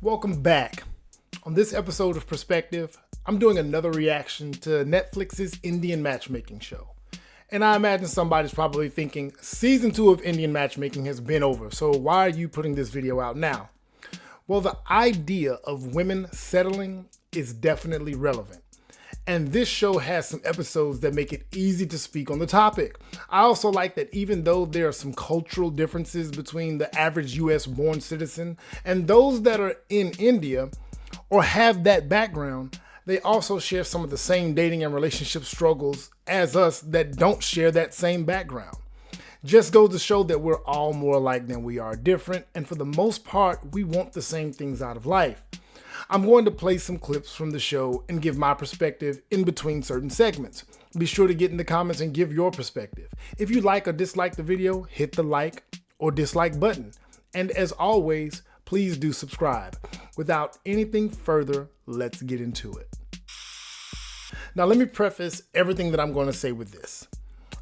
Welcome back. On this episode of Perspective, I'm doing another reaction to Netflix's Indian Matchmaking show. And I imagine somebody's probably thinking, season 2 of Indian Matchmaking has been over, so why are you putting this video out now? Well, the idea of women settling is definitely relevant. And this show has some episodes that make it easy to speak on the topic. I also like that even though there are some cultural differences between the average US born citizen and those that are in India or have that background, they also share some of the same dating and relationship struggles as us that don't share that same background. Just goes to show that we're all more alike than we are different, and for the most part, we want the same things out of life. I'm going to play some clips from the show and give my perspective in between certain segments. Be sure to get in the comments and give your perspective. If you like or dislike the video, hit the like or dislike button. And as always, please do subscribe. Without anything further, let's get into it. Now let me preface everything that I'm going to say with this.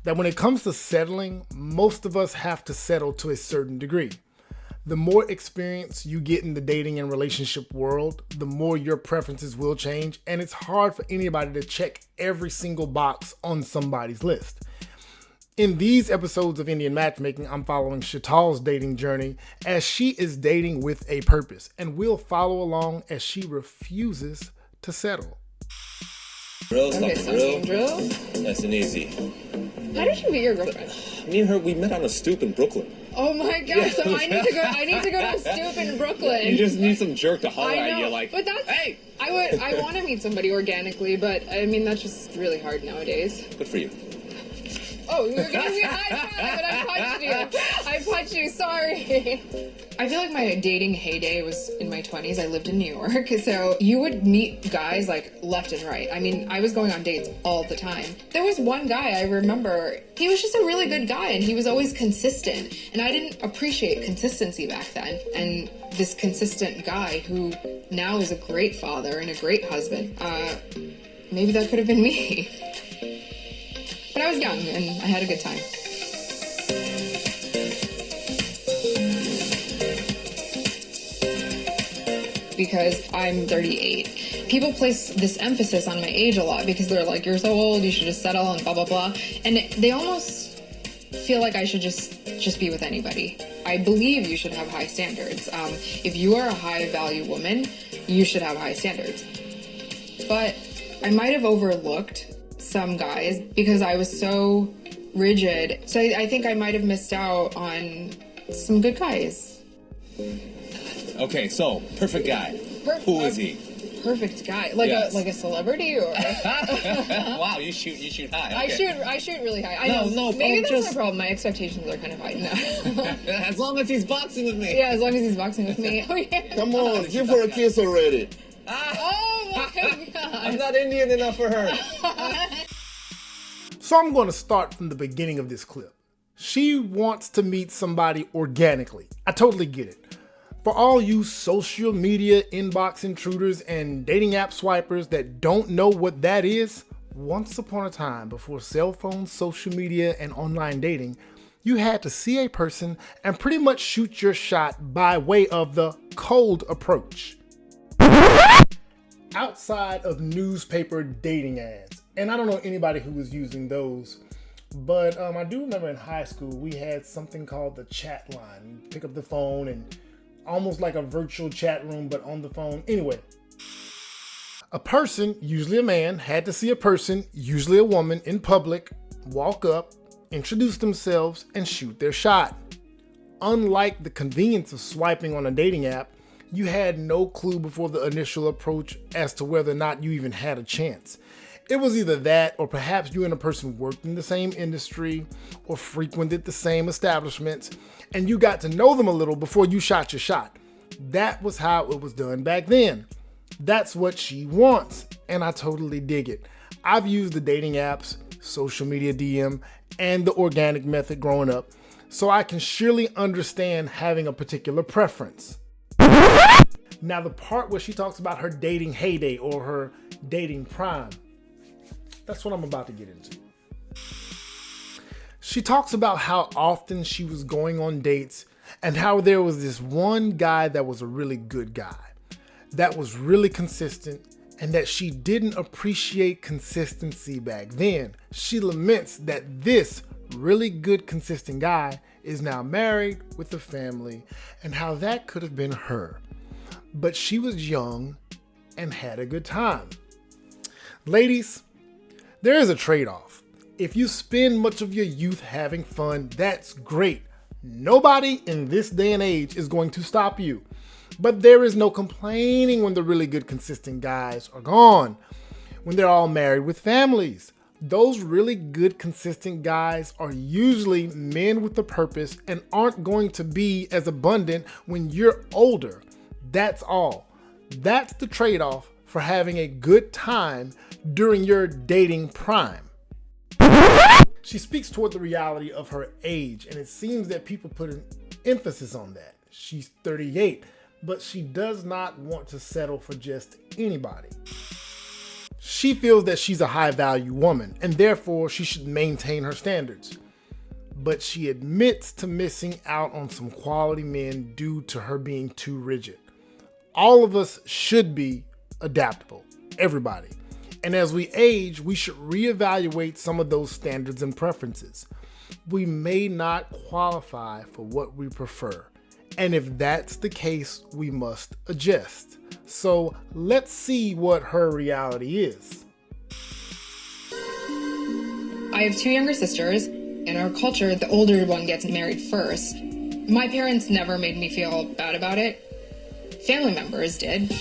That when it comes to settling, most of us have to settle to a certain degree. The more experience you get in the dating and relationship world, the more your preferences will change, and it's hard for anybody to check every single box on somebody's list. In these episodes of Indian Matchmaking, I'm following Shital's dating journey as she is dating with a purpose, and we'll follow along as she refuses to settle. Okay, some drill. Nice and easy. How did you meet your girlfriend? Me and her, we met on a stoop in Brooklyn. Oh my god! Yeah. So I need to go to a stoop in Brooklyn. You just need some jerk to holler I at you know, like, but that's hey! I want to meet somebody organically, but I mean that's just really hard nowadays. Good for you. Oh, you were giving me a high five, but I punched you. I punched you, sorry. I feel like my dating heyday was in my 20s. I lived in New York, so you would meet guys like left and right. I mean, I was going on dates all the time. There was one guy I remember, he was just a really good guy and he was always consistent. And I didn't appreciate consistency back then. And this consistent guy who now is a great father and a great husband, maybe that could have been me. But I was young, and I had a good time. Because I'm 38. People place this emphasis on my age a lot because they're like, you're so old, you should just settle and blah, blah, blah. And they almost feel like I should just be with anybody. I believe you should have high standards. If you are a high-value woman, you should have high standards. But I might have overlooked some guys because I was so rigid. So I think I might have missed out on some good guys. Okay, so, perfect guy. Who is he? Perfect guy. Like Yes. a celebrity or Wow, you shoot high. Okay. I shoot really high. I No, know. no, Maybe I'm that's just- my problem. My expectations are kind of high. No. As long as he's boxing with me. Yeah, as long as he's boxing with me. Oh yeah. Come on, give her a kiss already. Oh my god. I'm not Indian enough for her. So I'm going to start from the beginning of this clip. She wants to meet somebody organically. I totally get it. For all you social media inbox intruders and dating app swipers that don't know what that is, once upon a time before cell phones, social media, and online dating, you had to see a person and pretty much shoot your shot by way of the cold approach. Outside of newspaper dating ads. And I don't know anybody who was using those, but I do remember in high school we had something called the chat line. You pick up the phone and almost like a virtual chat room, but on the phone. Anyway, a person, usually a man, had to see a person, usually a woman, in public, walk up, introduce themselves, and shoot their shot. Unlike the convenience of swiping on a dating app, you had no clue before the initial approach as to whether or not you even had a chance. It was either that, or perhaps you and a person worked in the same industry or frequented the same establishments, and you got to know them a little before you shot your shot. That was how it was done back then. That's what she wants, and I totally dig it. I've used the dating apps, social media DM, and the organic method growing up, so I can surely understand having a particular preference. Now, the part where she talks about her dating heyday or her dating prime, that's what I'm about to get into. She talks about how often she was going on dates and how there was this one guy that was a really good guy. that was really consistent and that she didn't appreciate consistency back then. She laments that this really good, consistent guy is now married with a family and how that could have been her. But she was young and had a good time. Ladies, there is a trade-off. If you spend much of your youth having fun, that's great. Nobody in this day and age is going to stop you. But there is no complaining when the really good, consistent guys are gone, when they're all married with families. Those really good, consistent guys are usually men with a purpose and aren't going to be as abundant when you're older. That's all. That's the trade-off for having a good time during your dating prime. She speaks toward the reality of her age, and it seems that people put an emphasis on that. She's 38, but she does not want to settle for just anybody. She feels that she's a high-value woman, and therefore she should maintain her standards. But she admits to missing out on some quality men due to her being too rigid. All of us should be adaptable, everybody. And as we age, we should reevaluate some of those standards and preferences. We may not qualify for what we prefer. And if that's the case, we must adjust. So let's see what her reality is. I have two younger sisters. In our culture, the older one gets married first. My parents never made me feel bad about it. Family members did.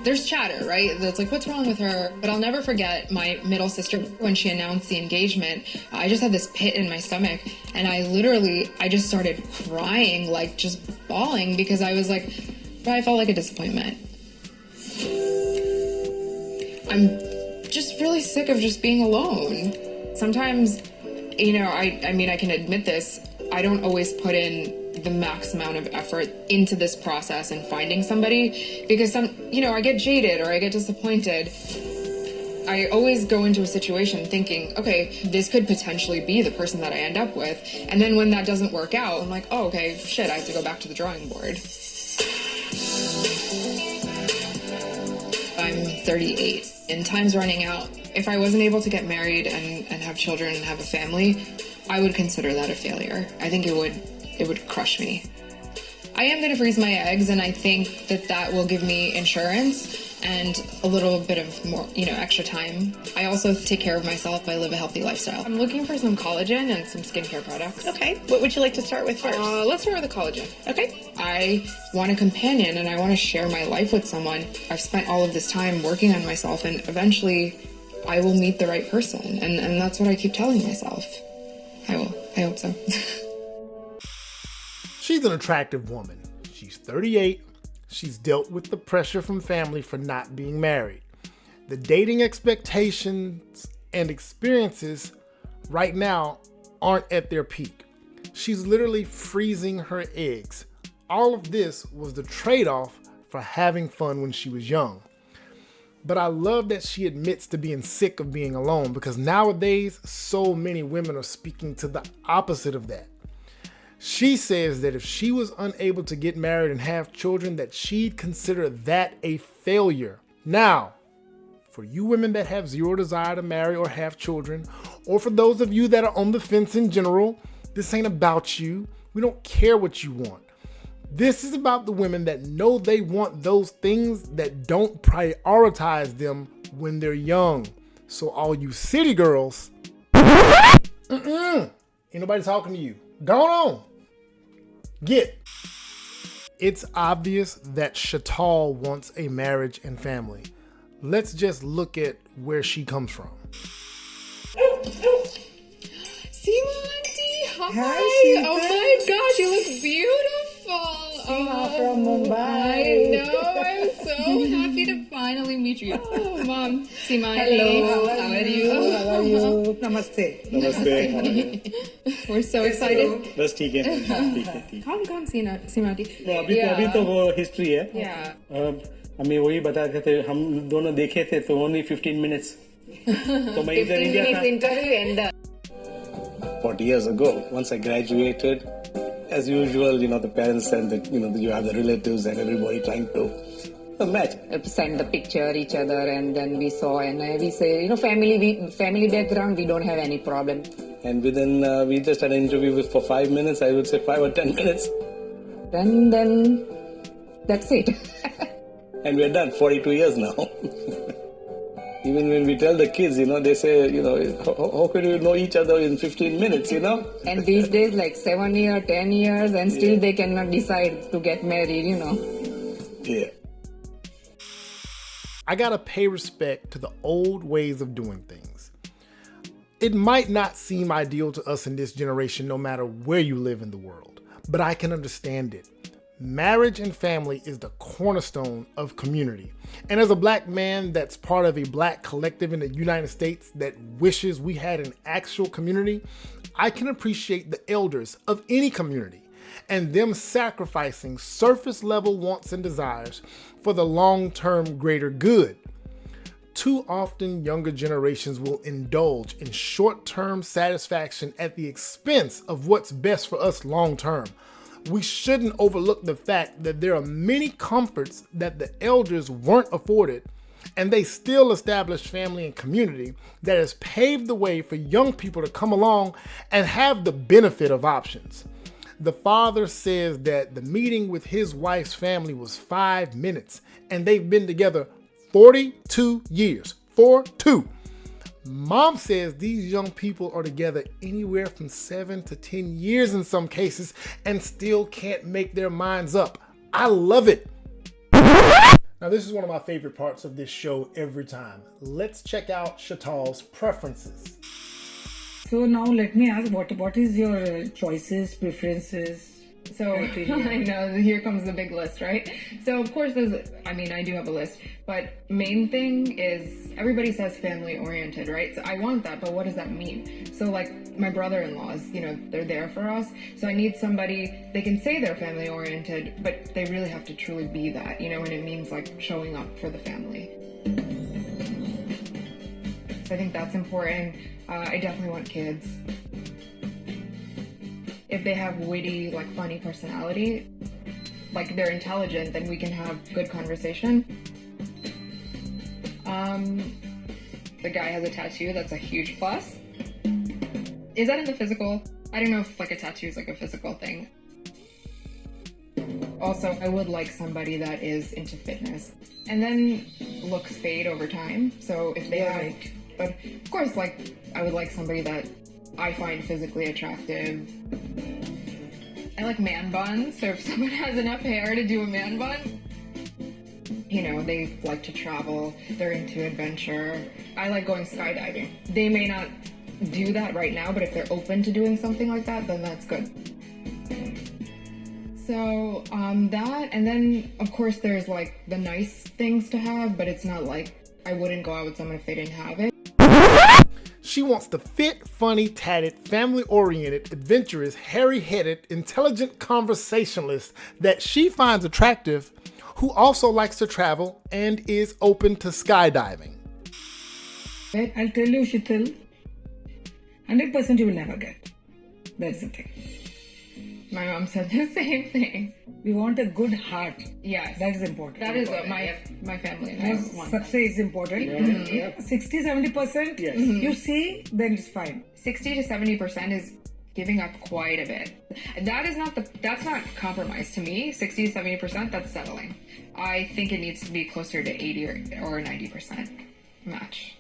There's chatter, right? That's like, what's wrong with her? But I'll never forget my middle sister when she announced the engagement. I just had this pit in my stomach, and I just started crying, like just bawling, because I was like, I felt like a disappointment. I'm just really sick of just being alone. Sometimes, I can admit this, I don't always put in the max amount of effort into this process and finding somebody, because I get jaded or I get disappointed. I always go into a situation thinking, okay, this could potentially be the person that I end up with. And then when that doesn't work out, I'm like, oh, okay, shit, I have to go back to the drawing board. I'm 38 and time's running out. If I wasn't able to get married and have children and have a family, I would consider that a failure. I think it would crush me. I am going to freeze my eggs, and I think that will give me insurance and a little bit of more, extra time. I also take care of myself. I live a healthy lifestyle. I'm looking for some collagen and some skincare products. Okay. What would you like to start with first? Let's start with the collagen. Okay. I want a companion, and I want to share my life with someone. I've spent all of this time working on myself, and eventually I will meet the right person. And that's what I keep telling myself. I will. I hope so. She's an attractive woman. She's 38. She's dealt with the pressure from family for not being married. The dating expectations and experiences right now aren't at their peak. She's literally freezing her eggs. All of this was the trade-off for having fun when she was young. But I love that she admits to being sick of being alone, because nowadays so many women are speaking to the opposite of that. She says that if she was unable to get married and have children, that she'd consider that a failure. Now, for you women that have zero desire to marry or have children, or for those of you that are on the fence in general, this ain't about you. We don't care what you want. This is about the women that know they want those things that don't prioritize them when they're young. So all you city girls, ain't nobody talking to you. Go on. It's obvious that Shital wants a marriage and family. Let's just look at where she comes from. Seema auntie, hi. Hi, Oh my gosh, you look beautiful. Seema from Mumbai. I know. I'm so happy to finally meet you. Oh, Mom. Seema auntie. Hello. How are you? How are you? Namaste. नमस्ते We're so excited. बस ठीक है कौन Seema auntie? अभी तो वो history है Yeah. हमें वही बता रहे थे हम दोनों देखे थे तो only 15 minutes तो मैं इधर इंडिया था interview and 40 years ago once I graduated as usual, the parents and you have the relatives and everybody trying to match. Send the picture each other, and then we saw, and we say, family background, we don't have any problem. And within, we just had an interview for 5 minutes, I would say 5 or 10 minutes. Then that's it. And we're done, 42 years now. Even when we tell the kids, they say, how could you know each other in 15 minutes, And these days, like 7 years, 10 years, and still they cannot decide to get married, Yeah. I gotta pay respect to the old ways of doing things. It might not seem ideal to us in this generation, no matter where you live in the world, but I can understand it. Marriage and family is the cornerstone of community. And as a black man that's part of a black collective in the United States that wishes we had an actual community, I can appreciate the elders of any community and them sacrificing surface level wants and desires for the long-term greater good. Too often, younger generations will indulge in short-term satisfaction at the expense of what's best for us long-term. We shouldn't overlook the fact that there are many comforts that the elders weren't afforded, and they still established family and community that has paved the way for young people to come along and have the benefit of options. The father says that the meeting with his wife's family was 5 minutes, and they've been together 42 years. 42. Mom says these young people are together anywhere from 7 to 10 years in some cases and still can't make their minds up. I love it. Now, this is one of my favorite parts of this show every time. Let's check out Shital's preferences. So now let me ask, what is your choices, preferences? So I know, here comes the big list, right? So of course I do have a list, but main thing is everybody says family oriented, right? So I want that, but what does that mean? So like my brother-in-laws, they're there for us. So I need somebody, they can say they're family oriented, but they really have to truly be that, and it means like showing up for the family. So I think that's important. I definitely want kids. If they have witty, funny personality, they're intelligent, then we can have good conversation. The guy has a tattoo, that's a huge plus. Is that in the physical? I don't know if a tattoo is a physical thing. Also, I would like somebody that is into fitness. And then looks fade over time, so if they have... But of course, I would like somebody that I find physically attractive. I like man buns, so if someone has enough hair to do a man bun, they like to travel, they're into adventure. I like going skydiving. They may not do that right now, but if they're open to doing something like that, then that's good. So, that, and then, of course, there's the nice things to have, but it's not I wouldn't go out with someone if they didn't have it. She wants the fit, funny, tatted, family-oriented, adventurous, hairy-headed, intelligent conversationalist that she finds attractive, who also likes to travel and is open to skydiving. I'll tell you, Shital, 100% you will never get. That's the thing. My mom said the same thing. We want a good heart. Yes. That is important. That is my family and I want. Success is important. Yeah. 60-70%, Yes. You see, then it's fine. 60 to 70% is giving up quite a bit. That's not compromise to me. 60 to 70%, that's settling. I think it needs to be closer to 80 or 90% match.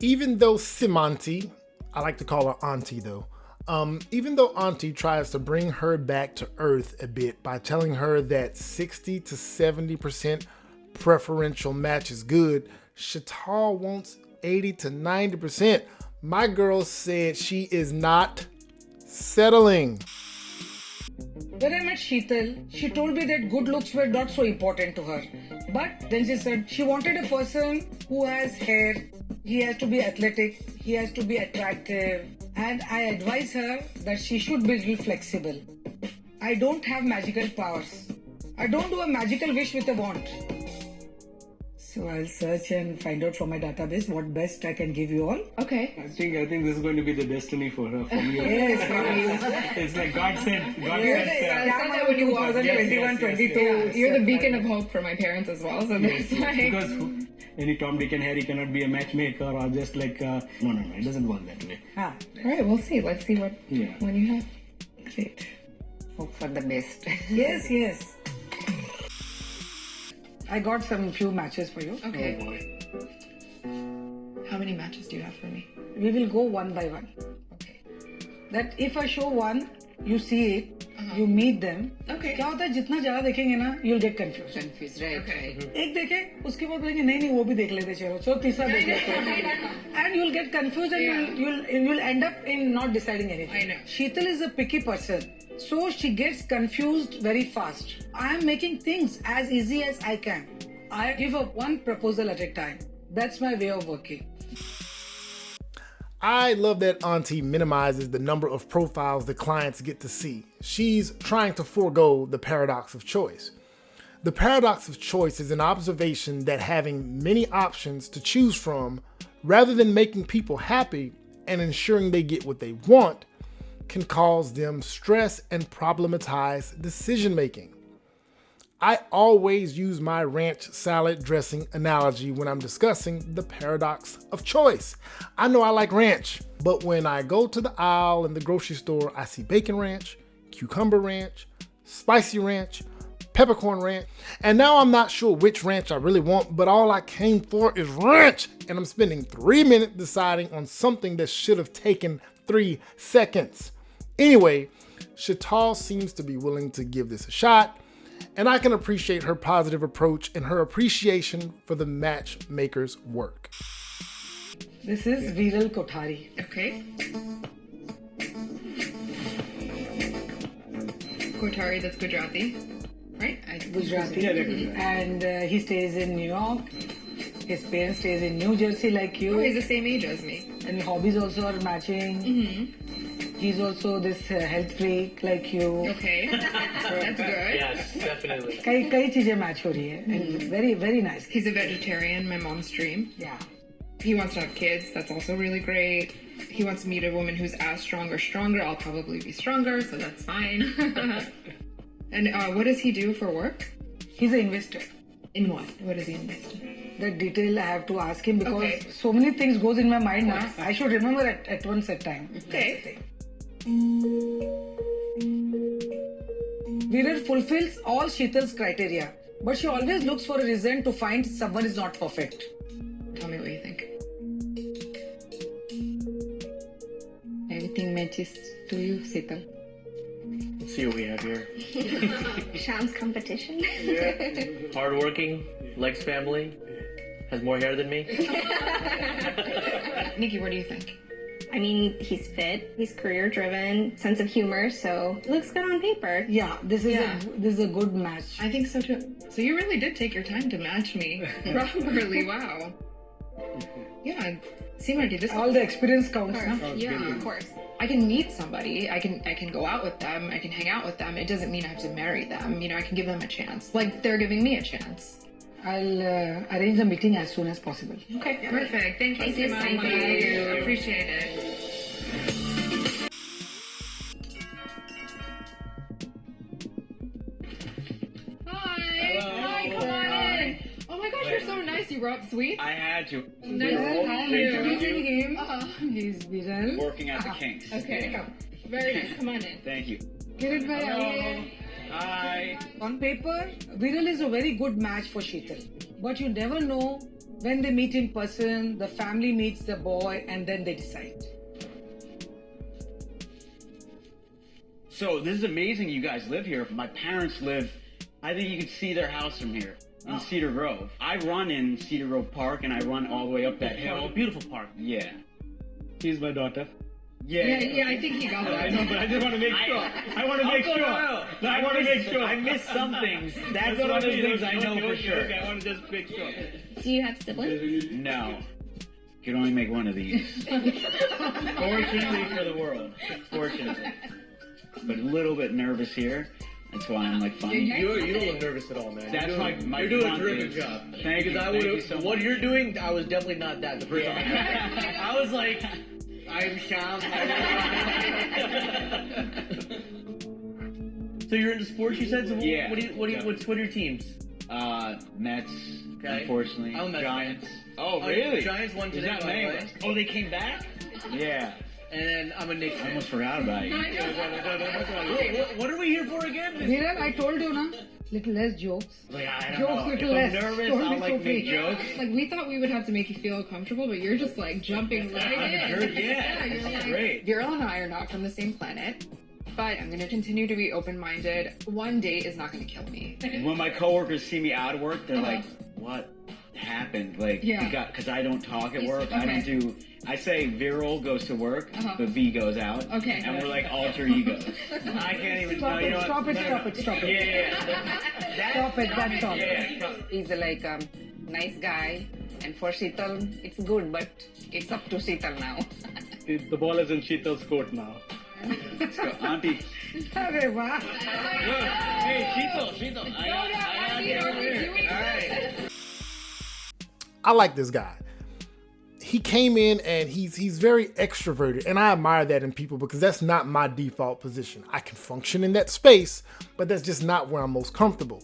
Even though Simanti, I like to call her Auntie though, even though Auntie tries to bring her back to earth a bit by telling her that 60 to 70% preferential match is good, Shital wants 80 to 90%. My girl said she is not settling. When I met Shital, she told me that good looks were not so important to her. But then she said she wanted a person who has hair, he has to be athletic, he has to be attractive. And I advise her that she should be really flexible. I don't have magical powers. I don't do a magical wish with a wand. So I'll search and find out from my database what best I can give you all. Okay. I think this is going to be the destiny for her. For me. Yes, It's like God said. God You're said. the, I said that when you walked in. 2021, 22. Yeah, you're the beacon of hope for my parents as well. So that's like. Because any Tom, Dick, and Harry cannot be a matchmaker or just like no, it doesn't work that way. Ah, All right, we'll see. Let's see what when you have. great. Hope for the best. Yes, yes. I got some few matches for you. Okay. Oh boy. How many matches do you have for me? We will go one by one. Okay. That if I show one, you see it, you meet them. Okay. क्या होता है जितना ज्यादा देखेंगे ना, you'll get confused. Confused, right? Okay. एक देखे, उसके बाद बोलेंगे नहीं नहीं वो भी देख लेते चलो, चलो तीसरा देख लेते. And you'll get confused and you'll end up in not deciding anything. I know. Shital is a picky person. So she gets confused very fast. I am making things as easy as I can. I give up one proposal at a time. That's my way of working. I love that Auntie minimizes the number of profiles the clients get to see. She's trying to forego the paradox of choice. The paradox of choice is an observation that having many options to choose from, rather than making people happy and ensuring they get what they want, can cause them stress and problematize decision making. I always use my ranch salad dressing analogy when I'm discussing the paradox of choice. I know I like ranch, but when I go to the aisle in the grocery store, I see bacon ranch, cucumber ranch, spicy ranch, peppercorn ranch, and now I'm not sure which ranch I really want, but all I came for is ranch, and I'm spending 3 minutes deciding on something that should have taken 3 seconds. Anyway, Shital seems to be willing to give this a shot, and I can appreciate her positive approach and her appreciation for the matchmaker's work. This is Viral Kothari. Okay. Kothari, that's Gujarati, right? Gujarati. And he stays in New York. His parents stays in New Jersey like you. Oh, he's the same age as me. And hobbies also are matching. He's also this health freak like you. Okay. That's good. Yes, definitely. कई चीजें match हो रही है. And very, very nice. He's a vegetarian, my mom's dream. Yeah. He wants to have kids, that's also really great. He wants to meet a woman who's as strong or stronger. I'll probably be stronger, so that's fine. And what does he do for work? He's an investor. In what? What does he invest in? That detail I have to ask him because Okay. so many things goes in my mind now. I should remember at once at time. Okay. Viral fulfills all Shital's criteria, but she always looks for a reason to find someone is not perfect. Tell me what you think. Everything matches to you, Shital. Let's see what we have here. Sham's competition. Hardworking, likes family, has more hair than me. Nikki, what do you think? I mean, he's fit, he's career driven, sense of humor, so it looks good on paper. Yeah, this is a good match. I think so too. So you really did take your time to match me properly. Wow. Yeah. See, Marty, this All the experience counts, Of na? course. Yeah, of course. I can meet somebody. I can go out with them. I can hang out with them. It doesn't mean I have to marry them. You know, I can give them a chance, like they're giving me a chance. I'll arrange the meeting as soon as possible. Okay, perfect. Thank you so much. Thank you. Appreciate it. Hi. Hi, come on in. Oh my gosh, you're so nice. You brought sweets. I had to. Nice to meet you. He's Viral. Working out the kinks. Okay. Very nice. Come on in. Thank you. Kirit bhai, aaiye. Hi. On paper, Viral is a very good match for Shital. But you never know when they meet in person, the family meets the boy, and then they decide. So this is amazing you guys live here. My parents live, I think you can see their house from here in Cedar Grove. I run in Cedar Grove Park and I run all the way up that hill. Beautiful park. Yeah. She's my daughter. Yeah, I think he got that. I know, but I just want to make sure. I want to make sure. No, I want to make sure. I missed some things. That's what one of the mean. things I know for sure. Okay, I want to just make sure. Do you have siblings? No. Can only make one of these. Fortunately for the world. Fortunately. But a little bit nervous here. That's why I'm like funny. You don't look nervous at all, man. That's my You're doing a front terrific is. job. Thank you. Because I Thank you would so have. What much. you're doing, I was definitely not that. The first time I met you. I was like, I'm Sham. So you're into sports, you said? So Yeah. What are your teams? Mets. Okay. Unfortunately, I'm a Mets Giants. fan. Oh, really? Giants won There's today, not by the many way. of us. Oh, they came back? Yeah. And then I'm a Knicks I fan. almost forgot about you. What are we here for again? Viral, I told you, na? Little less jokes. Like, I don't Jokes, know. If little I'm less. nervous, Don't I'll be like so make fake. jokes. Like, we thought we would have to make you feel comfortable, but you're just like jumping right in. Yeah, you're that's like, great. Viral and I are not from the same planet, but I'm going to continue to be open-minded. One date is not going to kill me. When my coworkers see me out of work, they're Uh-huh. like, "What happened?" Like, Yeah. because I don't talk at work. I Okay. don't do. I say Viral goes to work, Uh-huh. but V goes out. Okay. And we're like alter egos. I can't even. Stop no, you it, know what? stop it, No, no, stop no. it, stop it. Yeah. Stop it, that's all. Yeah. He's like a nice guy, and for Shital, it's good, but it's up to Shital now. The ball is in Shital's court now. Let's go, Auntie. Arre, wow. Hey, Shital. I got you over here. All right. I like this guy. He came in and he's very extroverted, and I admire that in people because that's not my default position. I can function in that space, but that's just not where I'm most comfortable.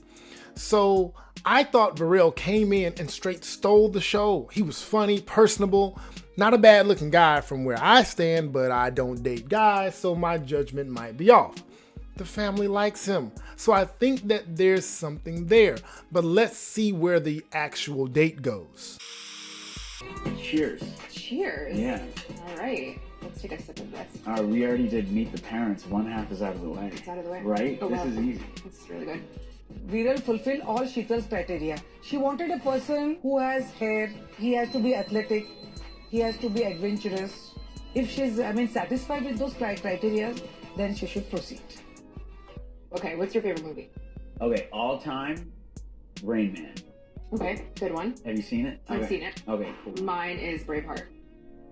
So I thought Varel came in and straight stole the show. He was funny, personable, not a bad looking guy from where I stand, but I don't date guys, so my judgment might be off. The family likes him, so I think that there's something there, but let's see where the actual date goes. Cheers. Cheers. Yeah. All right. Let's take a sip of this. We already did meet the parents. One half is out of the way. It's out of the way. Right? Oh, This wow. is easy. This is really good. Viral fulfill all Shital's criteria. She wanted a person who has hair, he has to be athletic, he has to be adventurous. If she's, satisfied with those criteria, then she should proceed. Okay, what's your favorite movie? Okay, all time, Rain Man. Okay, good one. Have you seen it? I've Okay. seen it. Okay, cool. Mine is Braveheart.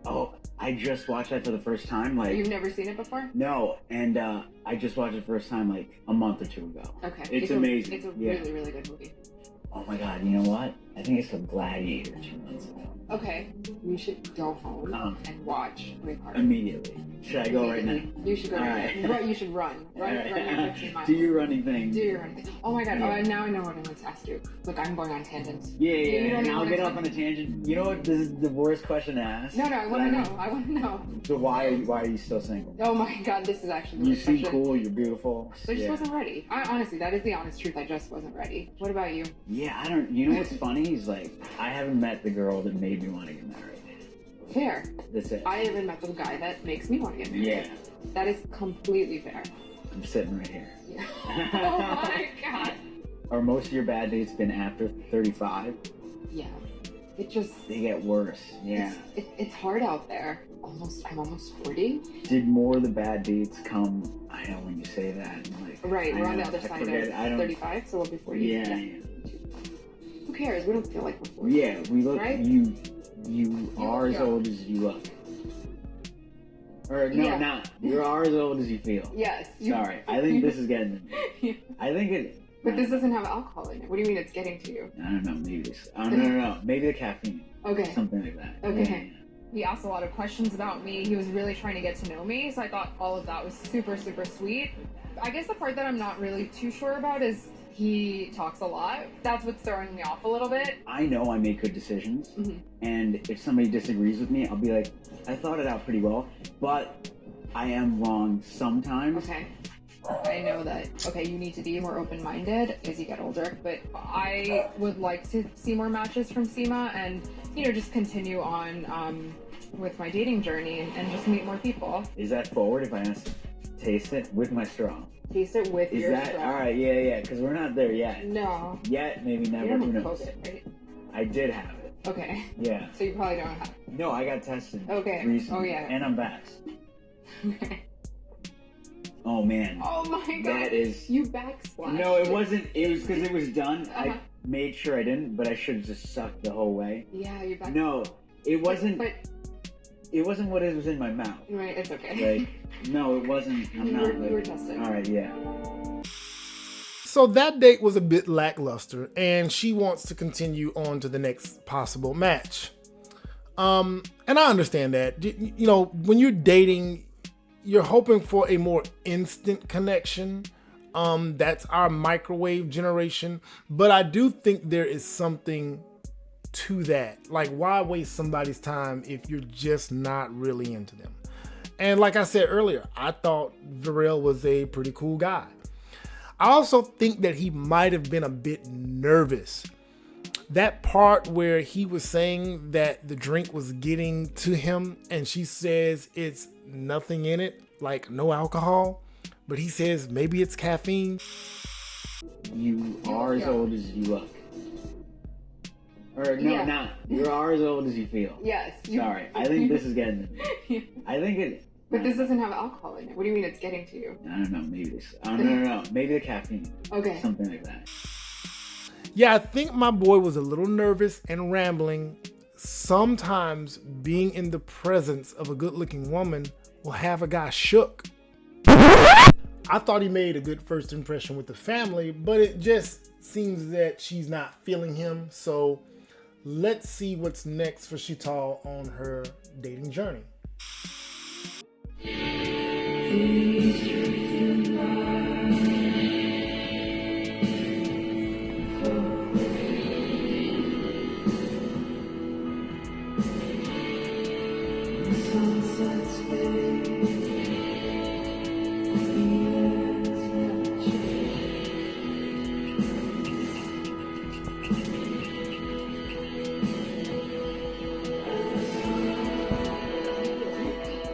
Oh, I just watched that for the first time. You've never seen it before? No, and I just watched it first time like a month or two ago. Okay. It's amazing. It's a Yeah. really, really good movie. Oh my god, you know what? I think it's a Gladiator 2 months ago. Okay, you should go home and watch Braveheart. Immediately. Should I go right now? You should go All right now. You should run. Run All your right. 15 miles. Do your running thing. Do your running thing. Oh my god, Yeah. now I know what I'm going to ask you. Look, I'm going on tangents. Yeah, You don't and even I'll wanna get tell off on a me. tangent. You know what? This is the worst question to ask. No, I want to know. I want to know. So why are you still single? Oh my god, this is actually the You worst seem question. cool. You're beautiful. I just Yeah. wasn't ready. Honestly, that is the honest truth. I just wasn't ready. What about you? Yeah, I don't. You know what's funny? Is like I haven't met the girl that made me want to get married. Fair. That's it. I haven't met the guy that makes me want to get married. Yeah, That is completely fair. I'm sitting right here. Oh my god. Are most of your bad dates been after 35? Yeah. It just They get worse. Yeah. it's hard out there. I'm almost 40. Did more of the bad dates come? I know when you say that. I'm like, Right, I we're on the know, other I side forget, I of don't- 35, so we'll be 40. Yeah. Who cares? We don't feel like we're 40. Yeah, we look. Right? You are as young. old as you look. Or no, Yeah. not. You are as old as you feel. Yes. Sorry, I think this is getting. Yeah. I think it. But this doesn't have alcohol in it. What do you mean it's getting to you? I don't know. Maybe this. No. Maybe the caffeine. Okay. Something like that. Okay. Yeah. He asked a lot of questions about me. He was really trying to get to know me, so I thought all of that was super, super sweet. I guess the part that I'm not really too sure about is he talks a lot. That's what's throwing me off a little bit. I know I make good decisions, Mhm. and if somebody disagrees with me, I'll be like, I thought it out pretty well, but I am wrong sometimes. Okay. I know that, okay, you need to be more open-minded as you get older, but I would like to see more matches from SEMA and, just continue on with my dating journey and just meet more people. Is that forward if I ask taste it with my straw? Taste it with Is your that straw. all right? Yeah, because we're not there yet. No. Yet, maybe never. You don't Who have knows? COVID, right? I did have it. Okay. Yeah. So you probably don't have. No, I got tested. Okay. Recently, Oh, yeah. And I'm vaxxed. Oh man. Oh my god. That is. You backslash. No, it wasn't. It was because it was done. Uh-huh. I made sure I didn't, but I should have just sucked the whole way. Yeah, you backslash. No, it wasn't. But It wasn't what it was in my mouth. right, it's okay. Like, no, it wasn't. I'm You not. were- you like, were tested. All right, yeah. So that date was a bit lackluster, and she wants to continue on to the next possible match. And I understand that. You know, when you're dating, you're hoping for a more instant connection. That's our microwave generation. But I do think there is something to that. Like, why waste somebody's time if you're just not really into them? And like I said earlier, I thought Varel was a pretty cool guy. I also think that he might have been a bit nervous. That part where he was saying that the drink was getting to him and she says it's nothing in it, like no alcohol, but he says maybe it's caffeine. You are as old as you look. Or no, Yeah. not. You are as old as you feel. Yes. Sorry, I think this is getting to me. I think it. But this doesn't have alcohol in it. What do you mean it's getting to you? I don't know. Maybe this. No. Maybe the caffeine. Okay. Something like that. Yeah, I think my boy was a little nervous and rambling. Sometimes being in the presence of a good-looking woman will have a guy shook. I thought he made a good first impression with the family, but it just seems that she's not feeling him. So let's see what's next for Shital on her dating journey.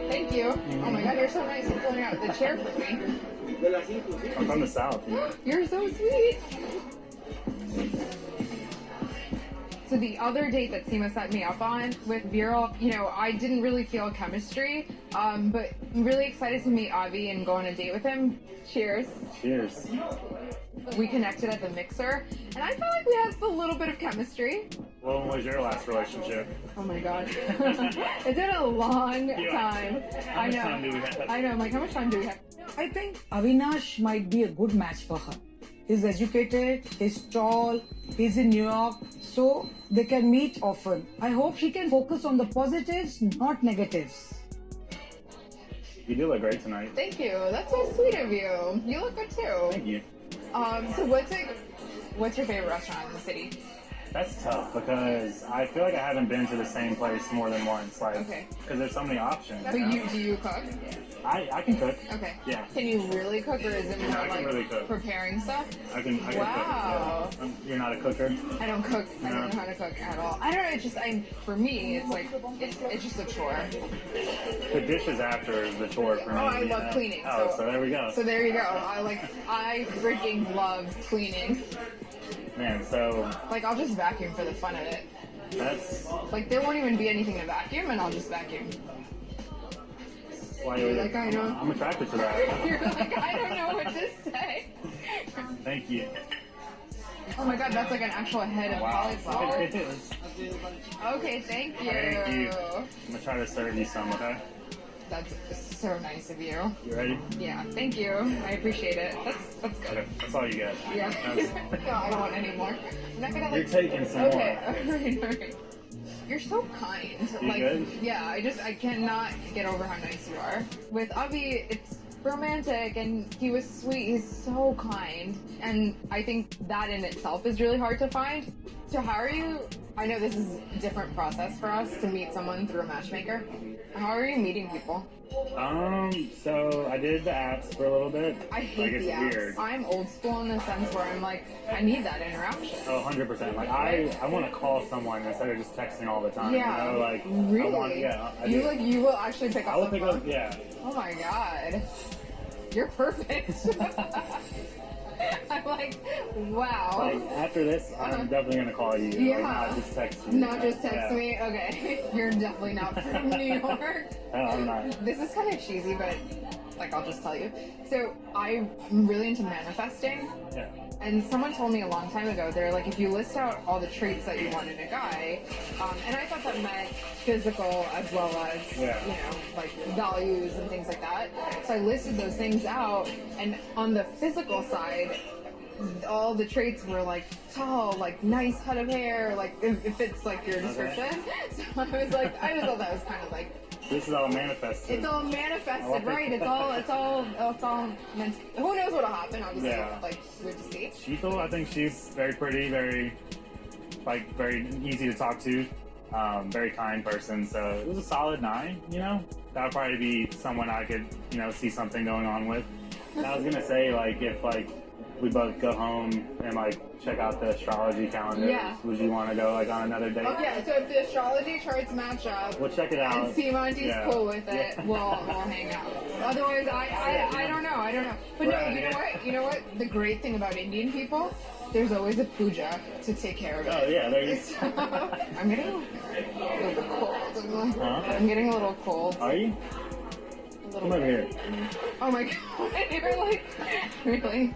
Thank you. Oh my god, you're so nice for pulling out the chair for me. I'm from the South. You're so sweet. So the other date that Seema set me up on with Viral, you know, I didn't really feel chemistry, but I'm really excited to meet Avi and go on a date with him. Cheers. Cheers. We connected at the mixer, and I felt like we had a little bit of chemistry. When was your last relationship? Oh my god. It's been a long time. How much time do we have? I know, I'm like, how much time do we have? I think Avinash might be a good match for her. He's educated, he's tall, he's in New York, so they can meet often. I hope she can focus on the positives, not negatives. You do look great tonight. Thank you. That's so sweet of you. You look good too. Thank you. So what's your favorite restaurant in the city? That's tough because I feel like I haven't been to the same place more than once. Like, Okay. because there's so many options. But do you cook? I can cook. Okay. Yeah. Can you really cook, or is it more I can like really cook. preparing stuff? I can Wow. cook. Yeah. You're not a cooker? I don't cook. I don't know how to cook at all. I don't know. It's just for me, it's like it's just a chore. The dishes after is the chore for me. Oh, I you love know? cleaning. Oh, so there we go. So there you go. I freaking love cleaning. Man, so Like I'll just vacuum for the fun of it. that's Like there won't even be anything to vacuum, and I'll just vacuum. why you're Like, I know. I'm attracted to that. You're like, I don't know what to say. Thank you. Oh my god, that's like an actual head of Wow. cauliflower. It is. Okay, thank you. Thank you. I'm gonna try to serve you some, okay? That's so nice of you. You ready? Yeah, thank you. I appreciate it. That's good. Okay, that's all you get. Yeah. That's- No, I don't want any more. I'm not gonna You're like. taking some Okay, more. alright. You're so kind. You like, good? yeah, I cannot get over how nice you are. With Avi, it's romantic and he was sweet. He's so kind. And I think that in itself is really hard to find. So how are you? I know this is a different process for us to meet someone through a matchmaker. How are you meeting people? So I did the apps for a little bit. I hate like, it's the apps. weird. I'm old school in the sense where I'm like, I need that interaction. Oh, 100%. Like I want to call someone instead of just texting all the time. Yeah, You know, like really? I want, yeah. I You do. you will actually pick up I will the pick phone? up. Yeah. Oh my god. You're perfect. I'm like, wow. Like after this, I'm definitely gonna call you. Yeah. Like, not just text you. Not just text Yeah. me. Okay. You're definitely not from New York. No, I'm not. This is kind of cheesy, but like I'll just tell you. So I'm really into manifesting. Yeah. And someone told me a long time ago, they're like, if you list out all the traits that you want in a guy, and I thought that meant physical as well as, you know, like values and things like that. So I listed those things out, and on the physical side, all the traits were like tall, like nice head of hair, like if it's like your description. So I just thought that was kind of like. This is all manifested. It's all manifested, right? It's all meant. Who knows what'll happen? Obviously, like weird to see. Shital, I think she's very pretty, very easy to talk to, very kind person. So it was a solid 9. You know, that would probably be someone I could see something going on with. And I was gonna say like if like we both go home and like check out the astrology calendar. Yeah. Would you want to go like on another date? Oh yeah. So if the astrology charts match up, we'll check it out. And see Monty's cool with it, we'll hang out. Otherwise, I don't know. But no, you know what? The great thing about Indian people, there's always a puja to take care of it. Oh yeah, there you go. So, I'm getting a little bit cold. I'm getting a little cold. Are you? Come over here. Oh my god, you're like, really?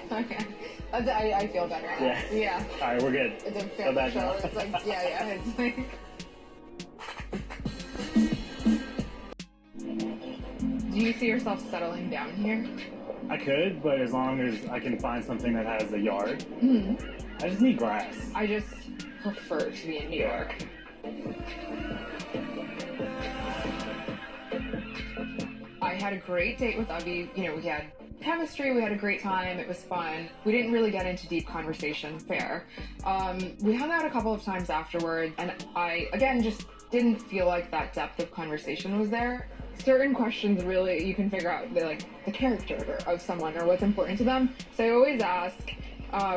Okay. I feel better. Yeah. Alright, we're good. It's a family show. It's like, yeah, it's like... Do you see yourself settling down here? I could, but as long as I can find something that has a yard. I just need grass. I just prefer to be in New York. I had a great date with Avi. We had chemistry, we had a great time, it was fun. We didn't really get into deep conversation, fair. We hung out a couple of times afterward, and I, again, just didn't feel like that depth of conversation was there. Certain questions really, you can figure out the character of someone or what's important to them. So I always ask,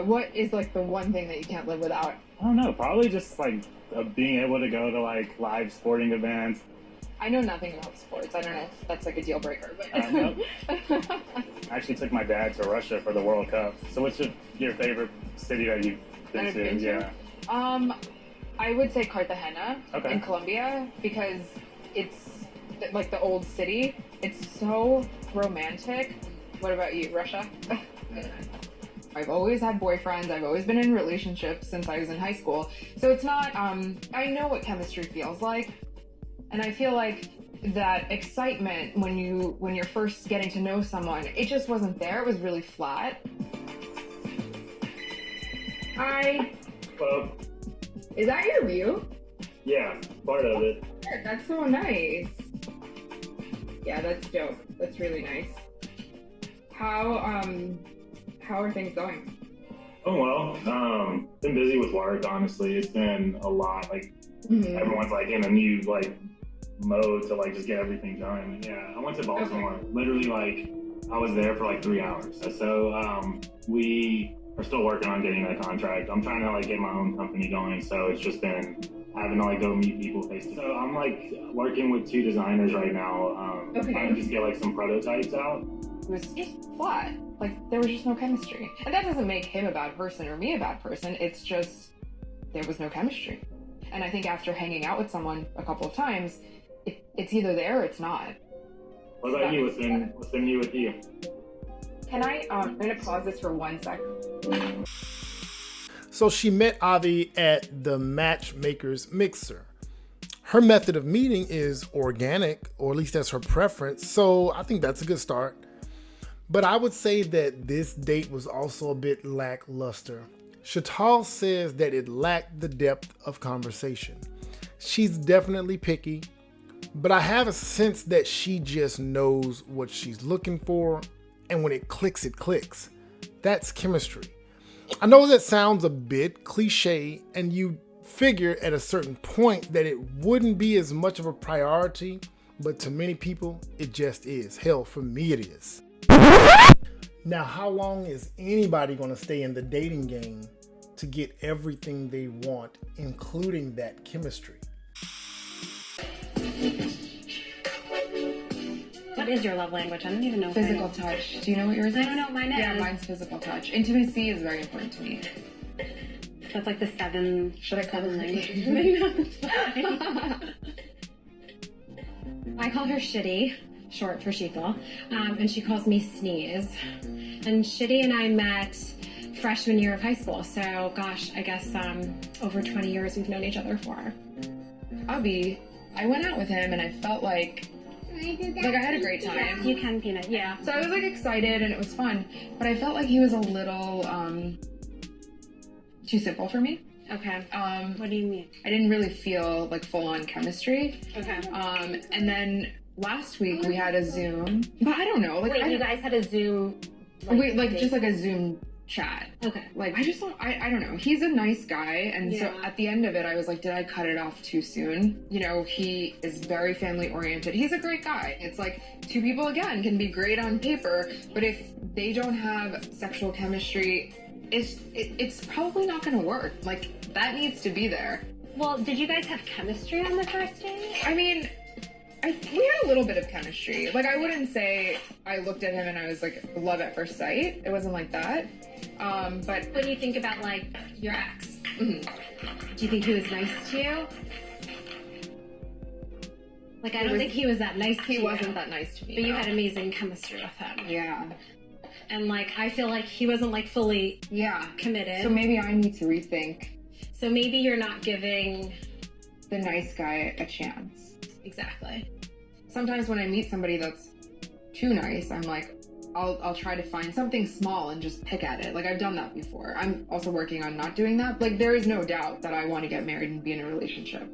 what is like the one thing that you can't live without? I don't know, probably just like being able to go to like live sporting events. I know nothing about sports. I don't know if that's like a deal breaker, but nope. I actually took my dad to Russia for the World Cup. So what's your favorite city that you've been to? Yeah. I would say Cartagena in Colombia because it's like the old city. It's so romantic. What about you, Russia? I've always had boyfriends. I've always been in relationships since I was in high school. So it's not, I know what chemistry feels like. And I feel like that excitement when you're first getting to know someone, it just wasn't there. It was really flat. Hi. Hello. Is that your view? Yeah, part of it. That's so nice. Yeah, that's dope. That's really nice. How are things going? Oh well. Been busy with work, honestly. It's been a lot. Like everyone's like in a new like mode to like just get everything done. Yeah, I went to Baltimore. Literally like I was there for like 3 hours. So we are still working on getting that contract. I'm trying to like get my own company going, so it's just been having to like go meet people face to face. So I'm like working with 2 designers right now. Trying to just get like some prototypes out. It was just flat. Like there was just no chemistry. And that doesn't make him a bad person or me a bad person. It's just there was no chemistry. And I think after hanging out with someone a couple of times, it's either there or it's not. What about you? What's been new with you? Can I'm gonna pause this for 1 sec. So she met Avi at the Matchmaker's mixer. Her method of meeting is organic, or at least that's her preference, so I think that's a good start. But I would say that this date was also a bit lackluster. Shital says that it lacked the depth of conversation. She's definitely picky, but I have a sense that she just knows what she's looking for, and when it clicks, it clicks. That's chemistry. I know that sounds a bit cliche, and you figure at a certain point that it wouldn't be as much of a priority, but to many people, it just is. Hell, for me it is. Now, how long is anybody going to stay in the dating game to get everything they want, including that chemistry? What is your love language? I don't even know. Physical touch. Do you know what yours is? I don't know what mine is. Yeah, mine's physical touch. Intimacy is very important to me. That's like the 7. Should I call them languages? I call her Shitty, short for Shital, and she calls me Sneeze. And Shitty and I met freshman year of high school, so gosh, I guess over 20 years we've known each other for. Avi, I went out with him and I felt like Like, I had a great time. You can peanut, yeah. So I was like excited and it was fun, but I felt like he was a little too simple for me. Okay. What do you mean? I didn't really feel like full on chemistry. Okay. And then last week we had a Zoom, but I don't know. Like, Wait, you guys had a Zoom? Just like a Zoom chat. Okay. Like, I just don't, I don't know. He's a nice guy. And so at the end of it, I was like, did I cut it off too soon? You know, he is very family oriented. He's a great guy. It's like two people, again, can be great on paper, but if they don't have sexual chemistry, it's probably not going to work. Like, that needs to be there. Well, did you guys have chemistry on the first date? I mean, we had a little bit of chemistry. Like, I wouldn't say I looked at him and I was like, love at first sight. It wasn't like that. But when you think about, like, your ex, do you think he was nice to you? Like, I don't think he was that nice to you. He wasn't that nice to me. But you had amazing chemistry with him. Yeah. And, like, I feel like he wasn't, like, fully committed. So maybe I need to rethink. So maybe you're not giving the nice guy a chance. Exactly. Sometimes when I meet somebody that's too nice, I'm like, I'll try to find something small and just pick at it. Like, I've done that before. I'm also working on not doing that. Like, there is no doubt that I want to get married and be in a relationship.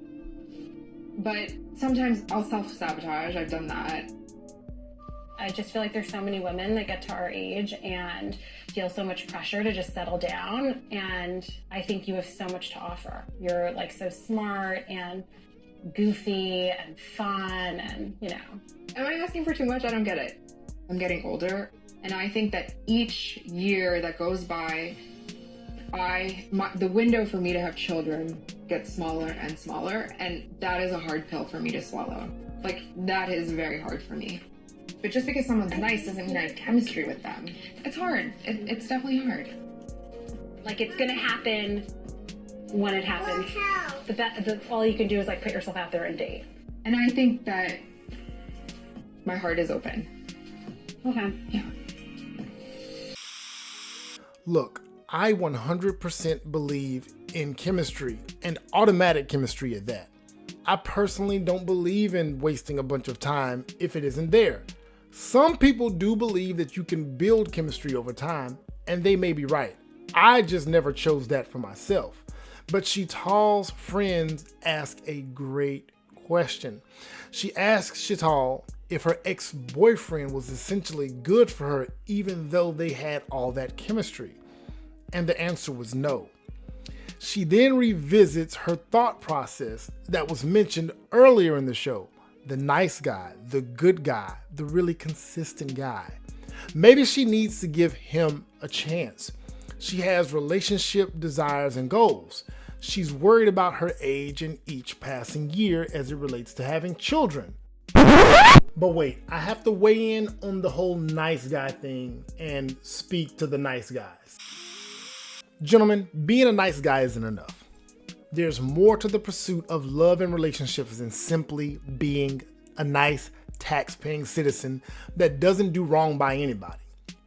But sometimes I'll self-sabotage. I've done that. I just feel like there's so many women that get to our age and feel so much pressure to just settle down. And I think you have so much to offer. You're, like, so smart and goofy and fun and, you know. Am I asking for too much? I don't get it. I'm getting older, and I think that each year that goes by, the window for me to have children gets smaller and smaller, and that is a hard pill for me to swallow. Like, that is very hard for me. But just because someone's nice doesn't mean I have chemistry with them. It's hard. It's definitely hard. Like, it's gonna happen when it happens. All you can do is, like, put yourself out there and date. And I think that my heart is open. Okay. Yeah. Look, I 100% believe in chemistry, and automatic chemistry at that. I personally don't believe in wasting a bunch of time if it isn't there. Some people do believe that you can build chemistry over time, and they may be right. I just never chose that for myself. But Shital's friends ask a great question. She asks Shital if her ex-boyfriend was essentially good for her even though they had all that chemistry. And the answer was no. She then revisits her thought process that was mentioned earlier in the show. The nice guy, the good guy, the really consistent guy. Maybe she needs to give him a chance. She has relationship desires and goals. She's worried about her age and each passing year as it relates to having children. But wait, I have to weigh in on the whole nice guy thing and speak to the nice guys. Gentlemen, being a nice guy isn't enough. There's more to the pursuit of love and relationships than simply being a nice, tax-paying citizen that doesn't do wrong by anybody.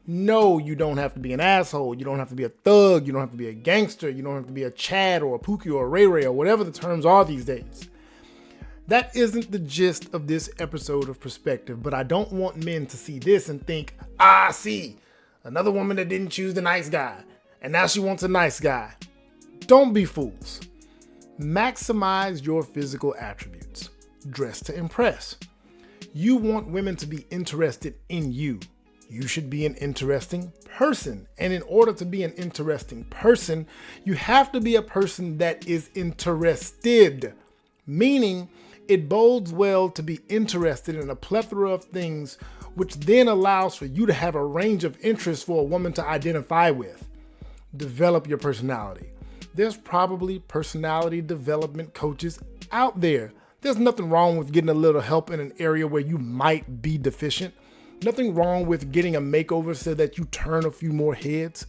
No, you don't have to be an asshole. You don't have to be a thug. You don't have to be a gangster. You don't have to be a Chad or a Pookie or a Ray Ray or whatever the terms are these days. That isn't the gist of this episode of Perspective, but I don't want men to see this and think, see, another woman that didn't choose the nice guy, and now she wants a nice guy. Don't be fools. Maximize your physical attributes. Dress to impress. You want women to be interested in you. You should be an interesting person. And in order to be an interesting person, you have to be a person that is interested. Meaning, it bodes well to be interested in a plethora of things, which then allows for you to have a range of interests for a woman to identify with. Develop your personality. There's probably personality development coaches out there. There's nothing wrong with getting a little help in an area where you might be deficient. Nothing wrong with getting a makeover so that you turn a few more heads.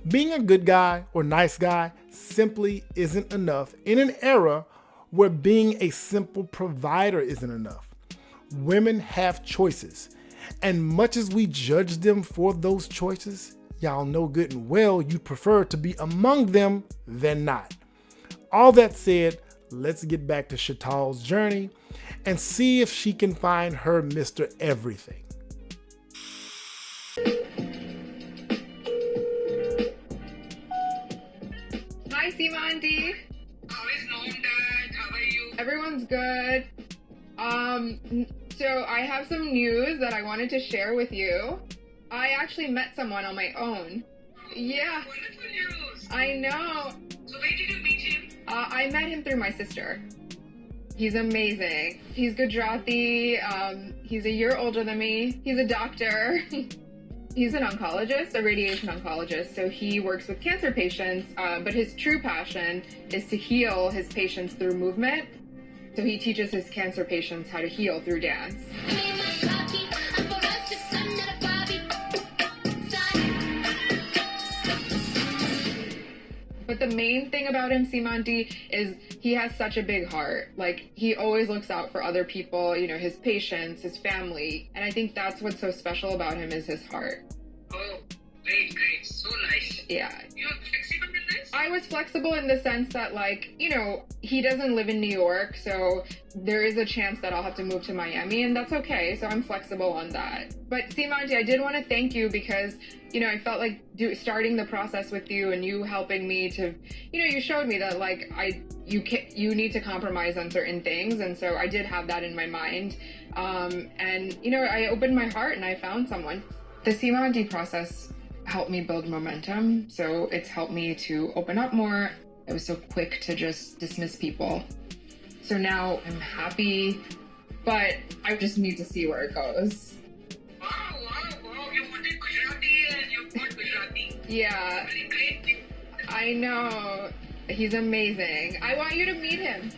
Being a good guy or nice guy simply isn't enough in an era where being a simple provider isn't enough. Women have choices, and much as we judge them for those choices, y'all know good and well you'd prefer to be among them than not. All that said, let's get back to Shital's journey and see if she can find her Mr. Everything. Hi, Seema. How is mom, dad? How are you? Everyone's good. So I have some news that I wanted to share with you. I actually met someone on my own. Yeah. Wonderful news. I know. So where did you meet him? I met him through my sister. He's amazing. He's Gujarati. He's a year older than me. He's a doctor. He's an oncologist, a radiation oncologist. So he works with cancer patients, but his true passion is to heal his patients through movement. So he teaches his cancer patients how to heal through dance. But the main thing about him, Seema, is he has such a big heart. Like, he always looks out for other people, you know, his patients, his family. And I think that's what's so special about him is his heart. Oh, great. So nice. Yeah. You're flexible in this? I was flexible in the sense that, like, you know, he doesn't live in New York, so there is a chance that I'll have to move to Miami, and that's okay. So I'm flexible on that. But Seema, I did want to thank you because, you know, I felt like starting the process with you and you helping me to, you know, you showed me that, like, you need to compromise on certain things, and so I did have that in my mind. And, you know, I opened my heart and I found someone. The Seema process helped me build momentum, so it's helped me to open up more. I was so quick to just dismiss people. So now I'm happy, but I just need to see where it goes. Wow. You wanted Gujarati and you got Gujarati. Yeah. Very great. I know. He's amazing. I want you to meet him.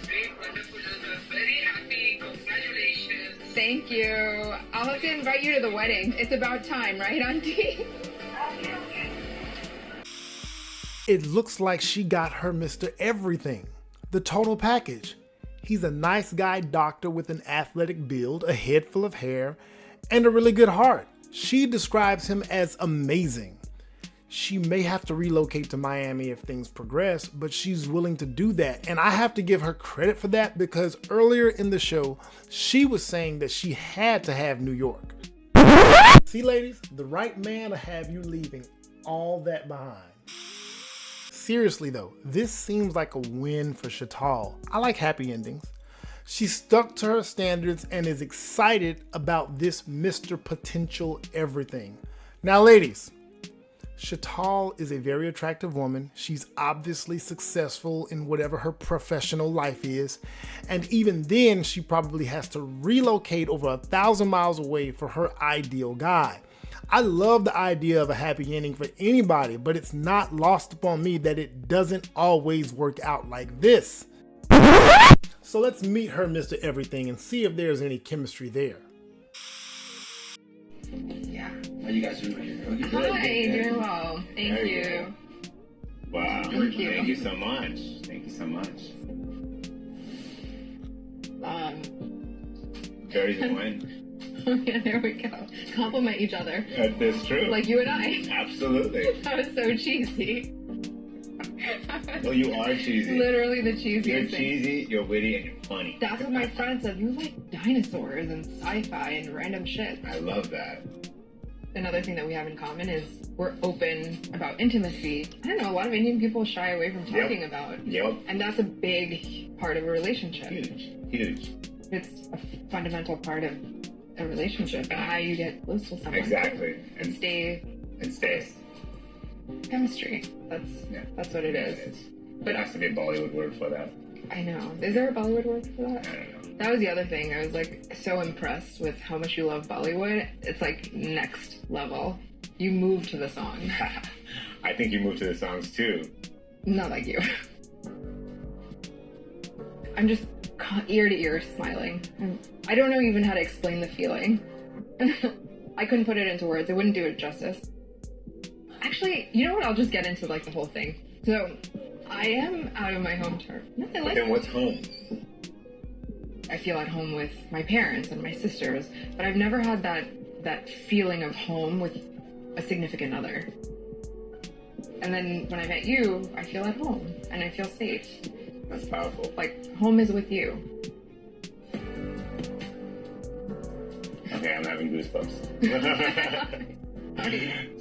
Great, wonderful. I'm very happy. Congratulations. Thank you. I'll have to invite you to the wedding. It's about time, right, Auntie? It looks like she got her Mr. Everything, the total package. He's a nice guy doctor with an athletic build, a head full of hair, and a really good heart. She describes him as amazing. She may have to relocate to Miami if things progress, but she's willing to do that. And I have to give her credit for that because earlier in the show, she was saying that she had to have New York. See, ladies, the right man will have you leaving all that behind. Seriously though, this seems like a win for Shital. I like happy endings. She stuck to her standards and is excited about this Mr. Potential Everything. Now, ladies, Shital is a very attractive woman. She's obviously successful in whatever her professional life is. And even then, she probably has to relocate over 1,000 miles away for her ideal guy. I love the idea of a happy ending for anybody, but it's not lost upon me that it doesn't always work out like this. So let's meet her Mr. Everything and see if there's any chemistry there. Yeah. How you guys doing? Hi, doing well. Thank you. Wow. Thank you. Thank you so much. Thank you so much. Very good wine. Yeah, there we go. Compliment each other. That's true. Like you and I. Absolutely. That was so cheesy. Well, you are cheesy. Literally the cheesiest You're thing. cheesy, you're witty, and you're funny. That's what my friend said. You like dinosaurs and sci-fi and random shit. I love that. Another thing that we have in common is we're open about intimacy. I don't know, a lot of Indian people shy away from talking about. Yep. And that's a big part of a relationship. Huge. It's a fundamental part of a relationship and how you get close to someone. Exactly. And stay. Chemistry. That's what it is. But it has to be a Bollywood word for that. I know. Is there a Bollywood word for that? I don't know. That was the other thing. I was like so impressed with how much you love Bollywood. It's like next level. You move to the song. I think you move to the songs too. Not like you. I'm just ear to ear smiling. I don't know even how to explain the feeling. I couldn't put it into words. It wouldn't do it justice. Actually, you know what? I'll just get into like the whole thing. So I am out of my home turf. But then what's home? I feel at home with my parents and my sisters, but I've never had that feeling of home with a significant other. And then when I met you, I feel at home and I feel safe. That's powerful. Like home is with you. Okay, I'm having goosebumps.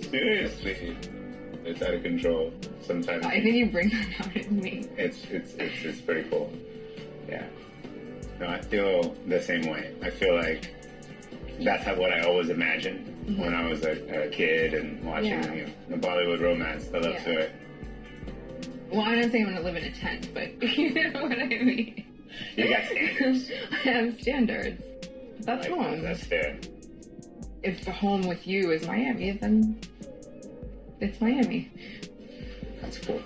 Seriously, it's out of control. Sometimes I think you bring that out in me. it's pretty cool. Yeah. No, I feel the same way. I feel like that's what I always imagined when I was a kid and watching the Bollywood romance, the love story. Well, I'm not saying I'm going to live in a tent, but you know what I mean. You got standards. I have standards. That's home. That's fair. If the home with you is Miami, then it's Miami. That's cool.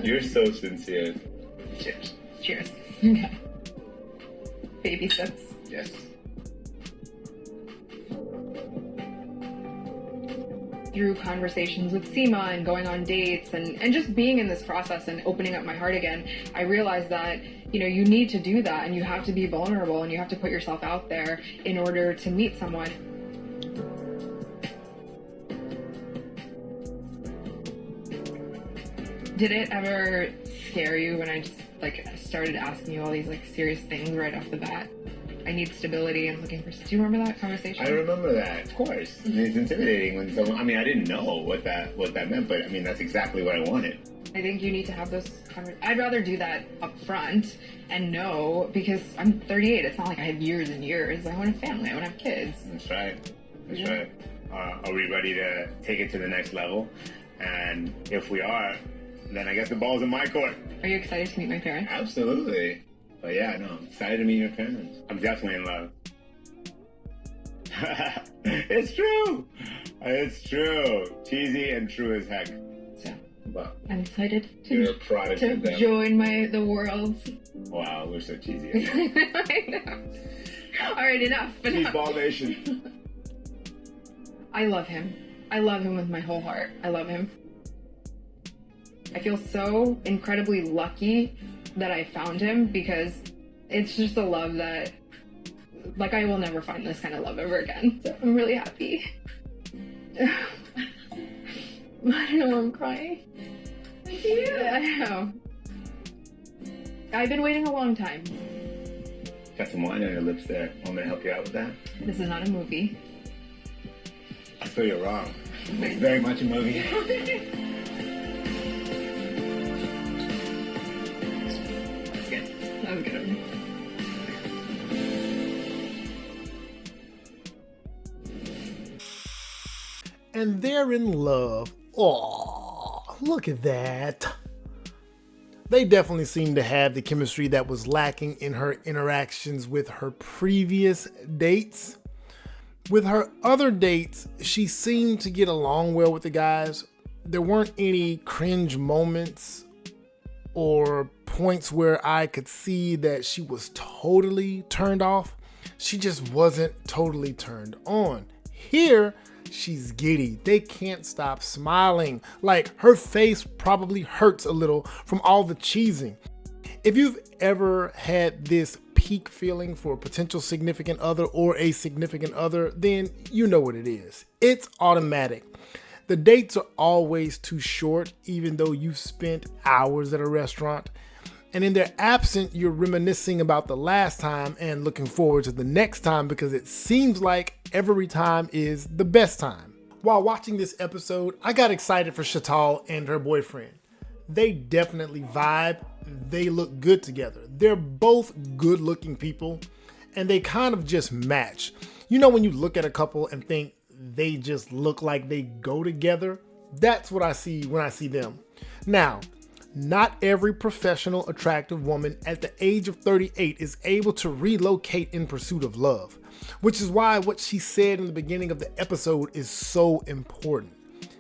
You're so sincere. Cheers. Cheers. Baby steps. Yes. Through conversations with Seema and going on dates and just being in this process and opening up my heart again, I realized that, you know, you need to do that and you have to be vulnerable and you have to put yourself out there in order to meet someone. Did it ever scare you when I just started asking you all these serious things right off the bat? I need stability and looking for. Do you remember that conversation? I remember that, of course. It's intimidating when someone. I mean, I didn't know what that meant, but I mean, that's exactly what I wanted. I think you need to have those conversations. I'd rather do that up front and know, because I'm 38. It's not like I have years and years. I want a family. I want to have kids. That's right. That's right. Are we ready to take it to the next level? And if we are, then I guess the ball's in my court. Are you excited to meet my parents? Absolutely. But yeah, no, I'm excited to meet your parents. I'm definitely in love. It's true. It's true. Cheesy and true as heck. So, but I'm excited you're a product of them. Join the world. Wow, we're so cheesy. I know. All right, enough. Cheeseball Nation. I love him. I love him with my whole heart. I love him. I feel so incredibly lucky that I found him, because it's just a love that, I will never find this kind of love ever again. So I'm really happy. I don't know why I'm crying. Yeah, I know. I've been waiting a long time. Got some wine on your lips there. Want me to help you out with that? This is not a movie. I feel you're wrong. It's very much a movie. That was good. And they're in love. Aw, look at that. They definitely seem to have the chemistry that was lacking in her interactions with her previous dates. With her other dates, she seemed to get along well with the guys. There weren't any cringe moments or points where I could see that she was totally turned off. She just wasn't totally turned on. Here, she's giddy. They can't stop smiling. Her face probably hurts a little from all the cheesing. If you've ever had this peak feeling for a potential significant other or a significant other, then you know what it is. It's automatic. The dates are always too short, even though you've spent hours at a restaurant. And in their absence, you're reminiscing about the last time and looking forward to the next time, because it seems like every time is the best time. While watching this episode, I got excited for Shital and her boyfriend. They definitely vibe. They look good together. They're both good looking people, and they kind of just match. You know, when you look at a couple and think they just look like they go together, that's what I see when I see them. Now, not every professional, attractive woman at the age of 38 is able to relocate in pursuit of love, which is why what she said in the beginning of the episode is so important.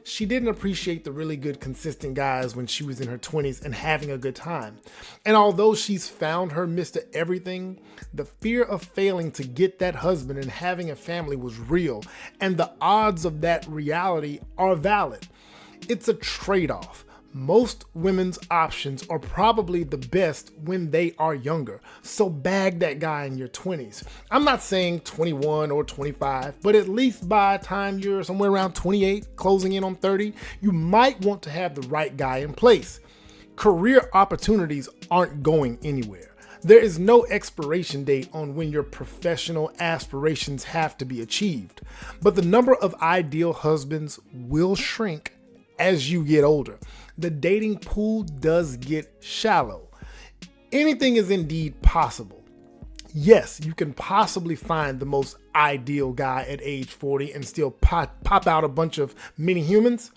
She didn't appreciate the really good, consistent guys when she was in her 20s and having a good time. And although she's found her Mr. Everything, the fear of failing to get that husband and having a family was real, and the odds of that reality are valid. It's a trade-off. Most women's options are probably the best when they are younger, so bag that guy in your 20s. I'm not saying 21 or 25, but at least by the time you're somewhere around 28, closing in on 30, you might want to have the right guy in place. Career opportunities aren't going anywhere. There is no expiration date on when your professional aspirations have to be achieved, but the number of ideal husbands will shrink as you get older. The dating pool does get shallow. Anything is indeed possible. Yes, you can possibly find the most ideal guy at age 40 and still pop out a bunch of mini humans,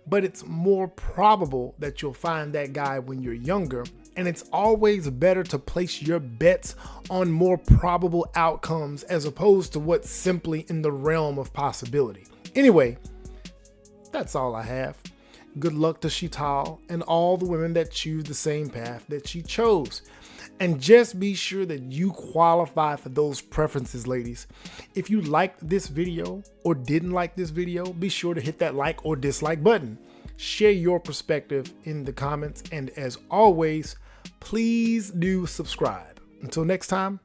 but it's more probable that you'll find that guy when you're younger, and it's always better to place your bets on more probable outcomes as opposed to what's simply in the realm of possibility. Anyway, that's all I have. Good luck to Shital and all the women that choose the same path that she chose. And just be sure that you qualify for those preferences, ladies. If you liked this video or didn't like this video, be sure to hit that like or dislike button. Share your perspective in the comments. And as always, please do subscribe. Until next time,